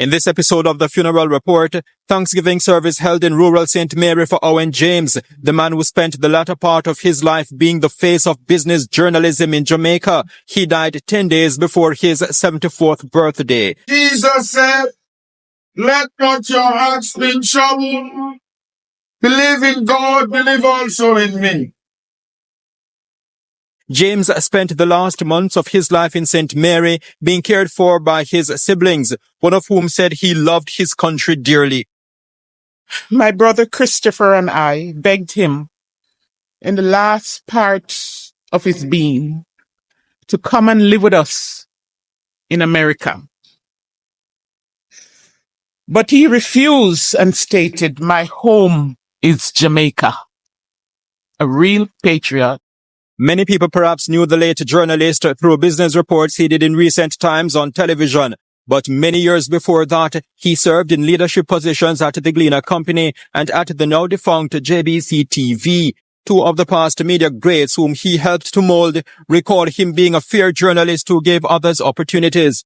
In this episode of the Funeral Report, Thanksgiving service held in rural St. Mary for Owen James, the man who spent the latter part of his life being the face of business journalism in Jamaica. He died 10 days before his 74th birthday. Jesus said, "Let not your hearts be troubled. Believe in God, believe also in me." James spent the last months of his life in St. Mary being cared for by his siblings, one of whom said he loved his country dearly. My brother Christopher and I begged him in the last part of his being to come and live with us in America. But he refused and stated, "My home is Jamaica." A real patriot. Many people perhaps knew the late journalist through business reports he did in recent times on television. But many years before that, he served in leadership positions at the Gleaner Company and at the now defunct JBC TV. Two of the past media greats whom he helped to mold recall him being a fair journalist who gave others opportunities.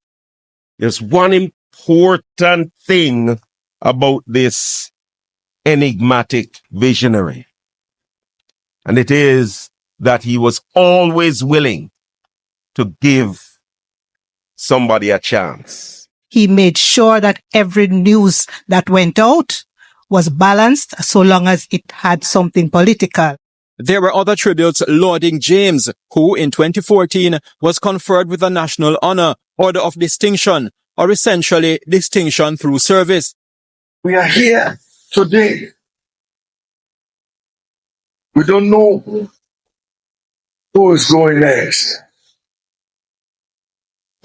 There's one important thing about this enigmatic visionary, and it is that he was always willing to give somebody a chance. He made sure that every news that went out was balanced so long as it had something political. There were other tributes lauding James, who in 2014 was conferred with a national honor, Order of Distinction, or essentially distinction through service. We are here today. We don't know who is going next.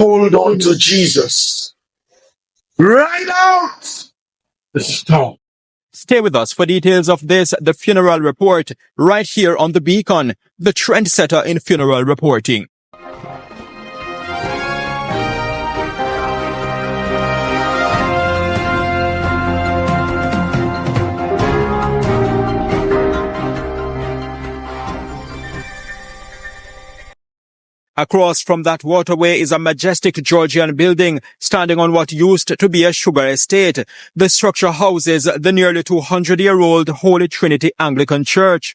Hold on to Jesus. Ride out the storm. Stay with us for details of this, the Funeral Report, right here on The Beacon, the trendsetter in funeral reporting. Across from that waterway is a majestic Georgian building standing on what used to be a sugar estate. The structure houses the nearly 200-year-old Holy Trinity Anglican Church.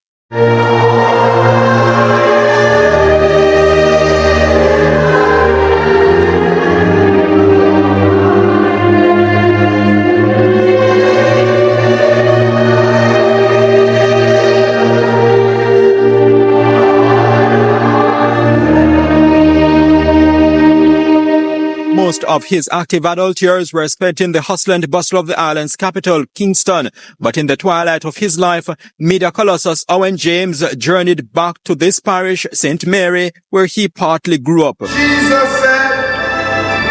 Most of his active adult years were spent in the hustle and bustle of the island's capital, Kingston. But in the twilight of his life, media colossus Owen James journeyed back to this parish, St. Mary, where he partly grew up. Jesus said,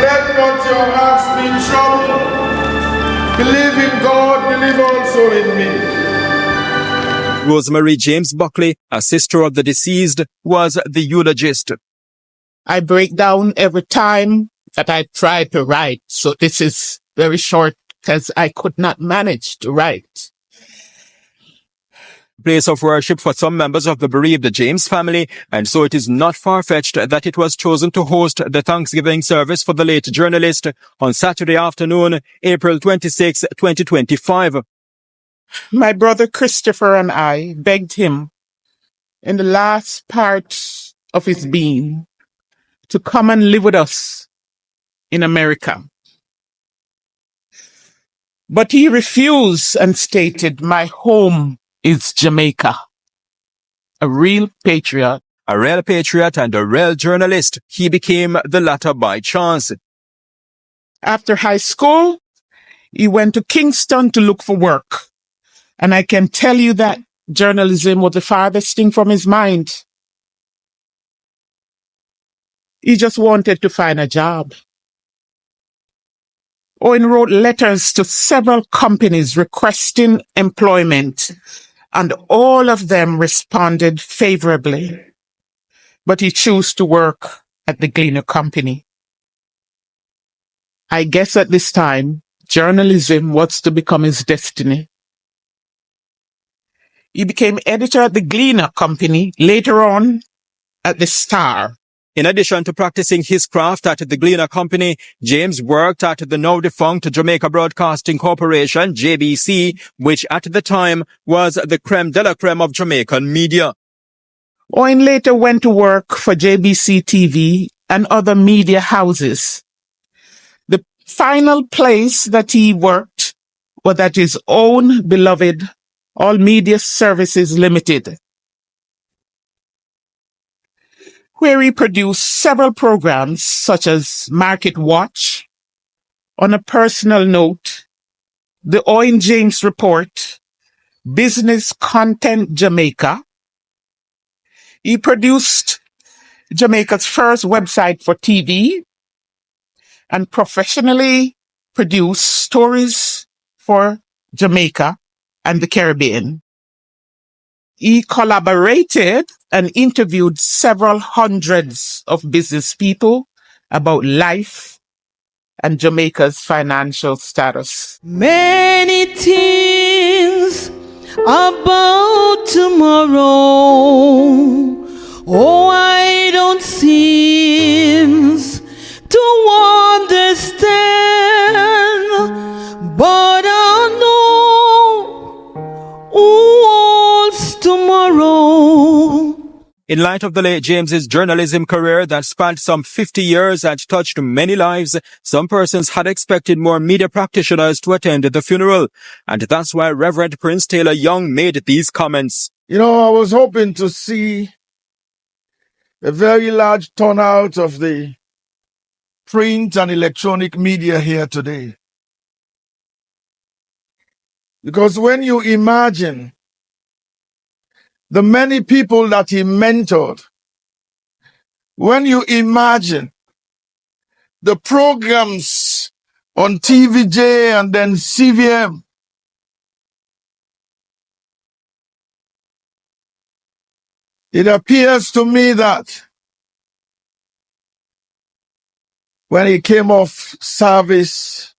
"Let not your hearts be troubled. Believe in God, believe also in me." Rosemary James Buckley, a sister of the deceased, was the eulogist. I break down every time that I try to write. So this is very short because I could not manage to write. Place of worship for some members of the bereaved James family, and so it is not far-fetched that it was chosen to host the Thanksgiving service for the late journalist on Saturday afternoon, April 26, 2025. My brother Christopher and I begged him in the last part of his being to come and live with us in America. But he refused and stated, "My home is Jamaica." A real patriot. A real patriot and a real journalist, he became the latter by chance. After high school, he went to Kingston to look for work. And I can tell you that journalism was the farthest thing from his mind. He just wanted to find a job. Owen wrote letters to several companies requesting employment, and all of them responded favorably. But he chose to work at the Gleaner Company. I guess at this time, journalism was to become his destiny. He became editor at the Gleaner Company, later on at the Star. In addition to practicing his craft at the Gleaner Company, James worked at the now defunct Jamaica Broadcasting Corporation, JBC, which at the time was the creme de la creme of Jamaican media. Owen later went to work for JBC TV and other media houses. The final place that he worked was at his own beloved All Media Services Limited, where he produced several programs such as Market Watch, On a Personal Note, The Owen James Report, Business Content Jamaica. He produced Jamaica's first website for TV and professionally produced stories for Jamaica and the Caribbean. He collaborated and interviewed several hundreds of business people about life and Jamaica's financial status. Many things about tomorrow. Oh, I don't seem to understand, but I know who holds tomorrow. In light of the late James's journalism career that spanned some 50 years and touched many lives, some persons had expected more media practitioners to attend the funeral. And that's why Reverend Prince Taylor Young made these comments. You know, I was hoping to see a very large turnout of the print and electronic media here today. Because when you imagine the many people that he mentored, when you imagine the programs on TVJ and then CVM, it appears to me that when he came off service,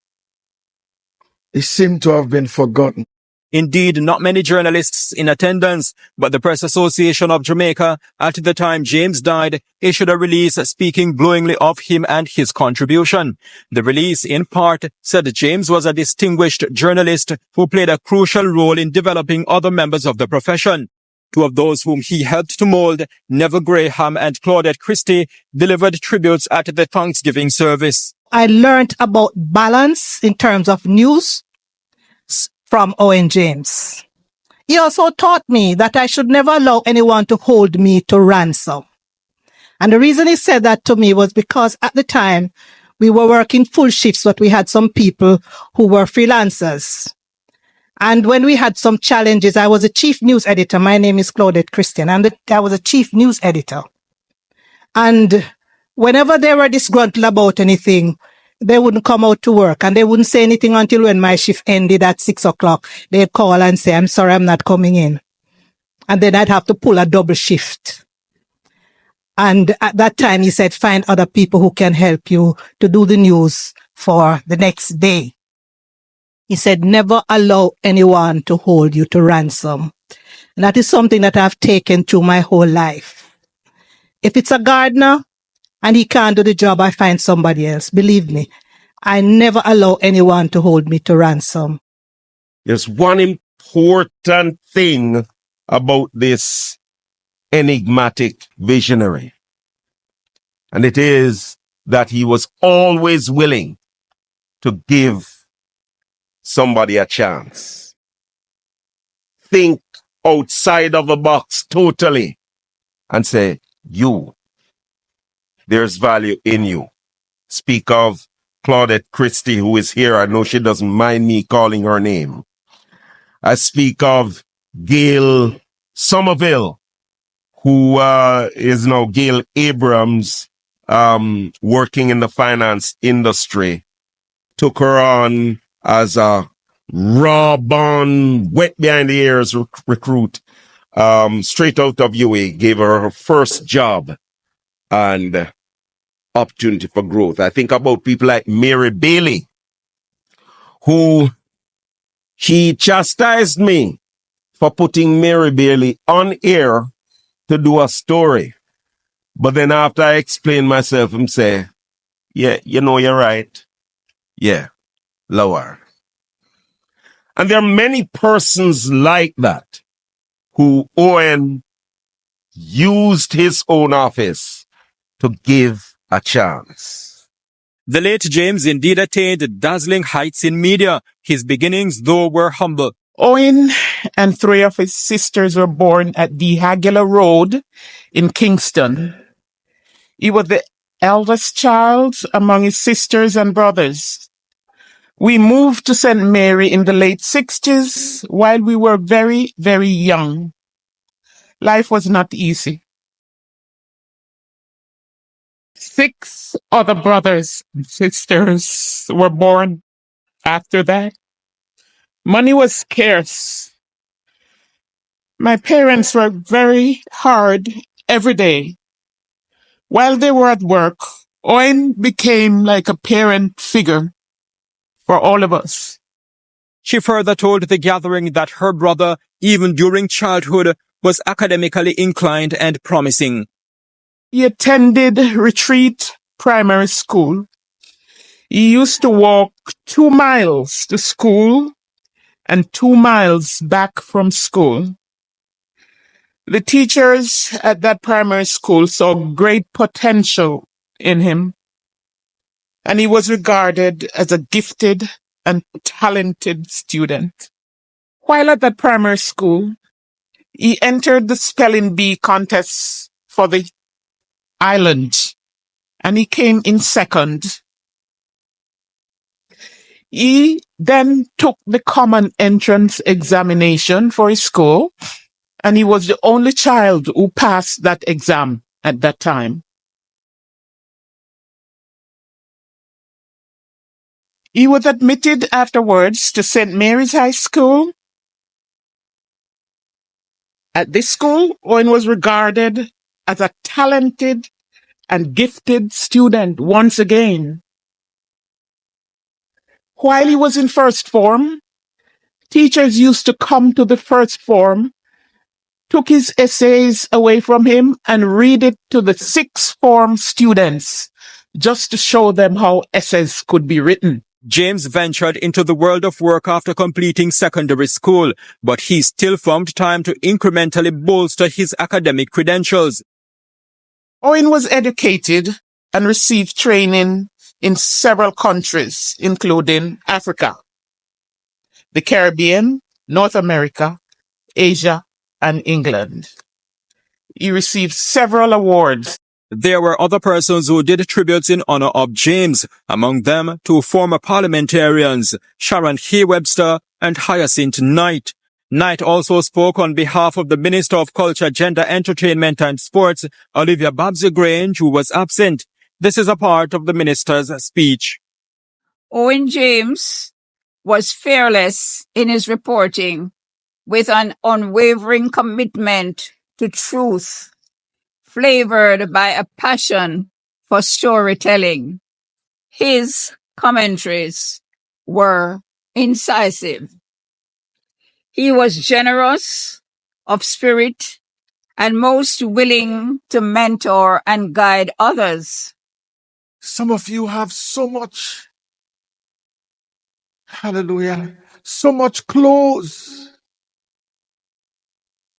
he seemed to have been forgotten. Indeed, not many journalists in attendance, but the Press Association of Jamaica, at the time James died, issued a release speaking glowingly of him and his contribution. The release, in part, said James was a distinguished journalist who played a crucial role in developing other members of the profession. Two of those whom he helped to mold, Neville Graham and Claudette Christie, delivered tributes at the Thanksgiving service. I learned about balance in terms of news from Owen James. He also taught me that I should never allow anyone to hold me to ransom. And the reason he said that to me was because at the time we were working full shifts, but we had some people who were freelancers. And when we had some challenges, I was a chief news editor. My name is Claudette Christian, and I was a chief news editor. And whenever they were disgruntled about anything, they wouldn't come out to work, and they wouldn't say anything until when my shift ended at 6 o'clock. They'd call and say, "I'm sorry, I'm not coming in." And then I'd have to pull a double shift. And at that time, he said, find other people who can help you to do the news for the next day. He said, never allow anyone to hold you to ransom. And that is something that I've taken through my whole life. If it's a gardener and he can't do the job, I find somebody else. Believe me, I never allow anyone to hold me to ransom. There's one important thing about this enigmatic visionary, and it is that he was always willing to give somebody a chance. Think outside of the box totally and say, there's value in you. Speak of Claudette Christie, who is here. I know she doesn't mind me calling her name. I speak of Gail Somerville, who is now Gail Abrams, working in the finance industry. Took her on as a raw-born, wet behind the ears recruit, straight out of UA, gave her first job and opportunity for growth. I think about people like Mary Bailey, who he chastised me for putting Mary Bailey on air to do a story. But then after I explain myself, him say, yeah, you know, you're right. Yeah, lower. And there are many persons like that who Owen used his own office to give a chance. The late James indeed attained dazzling heights in media. His beginnings, though, were humble. Owen and three of his sisters were born at the Haguila Road in Kingston. He was the eldest child among his sisters and brothers. We moved to St. Mary in the late 60s while we were very, very young. Life was not easy. 6 other brothers and sisters were born after that. Money was scarce. My parents worked very hard every day. While they were at work, Owen became like a parent figure for all of us. She further told the gathering that her brother, even during childhood, was academically inclined and promising. He attended Retreat Primary School. He used to walk 2 miles to school and 2 miles back from school. The teachers at that primary school saw great potential in him, and he was regarded as a gifted and talented student. While at that primary school, he entered the spelling bee contest for the island, and he came in second. He then took the common entrance examination for his school, and he was the only child who passed that exam at that time. He was admitted afterwards to St. Mary's High School. At this school, Owen was regarded as a talented and gifted student once again. While he was in first form, teachers used to come to the first form, took his essays away from him, and read it to the sixth form students just to show them how essays could be written. James ventured into the world of work after completing secondary school, but he still found time to incrementally bolster his academic credentials. Owen was educated and received training in several countries, including Africa, the Caribbean, North America, Asia, and England. He received several awards. There were other persons who did tributes in honor of James, among them 2 former parliamentarians, Sharon Hay Webster and Hyacinth Knight. Knight also spoke on behalf of the Minister of Culture, Gender, Entertainment and Sports, Olivia Babsy-Grange, who was absent. This is a part of the minister's speech. Owen James was fearless in his reporting, with an unwavering commitment to truth, flavored by a passion for storytelling. His commentaries were incisive. He was generous of spirit and most willing to mentor and guide others. Some of you have so much, hallelujah, so much clothes,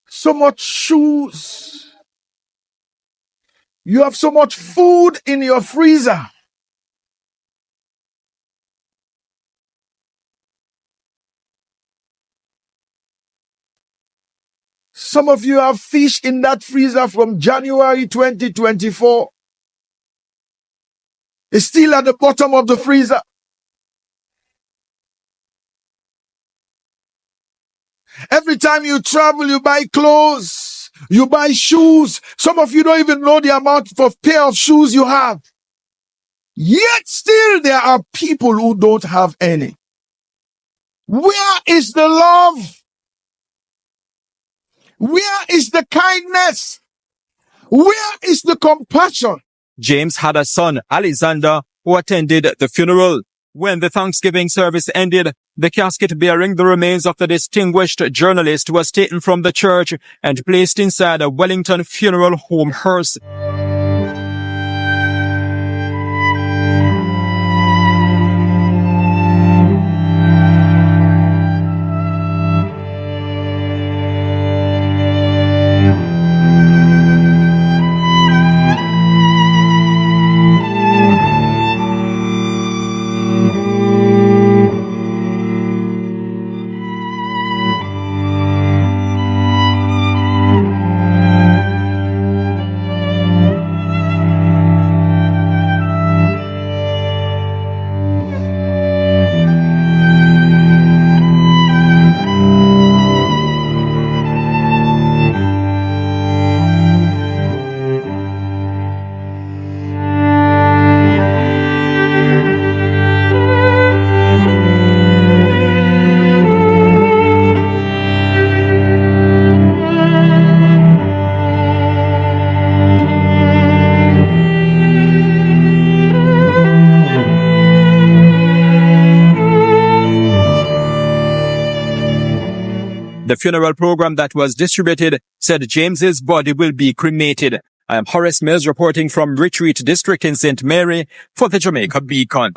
so much shoes. You have so much food in your freezer. Some of you have fish in that freezer from January 2024. It's still at the bottom of the freezer. Every time you travel, you buy clothes, you buy shoes. Some of you don't even know the amount of pair of shoes you have. Yet still there are people who don't have any. Where is the love? Where is the kindness? Where is the compassion? James had a son, Alexander, who attended the funeral. When the Thanksgiving service ended, the casket bearing the remains of the distinguished journalist was taken from the church and placed inside a Wellington funeral home hearse. The funeral program that was distributed said James's body will be cremated. I am Horace Mills reporting from Retreat District in St. Mary for the Jamaica Beacon.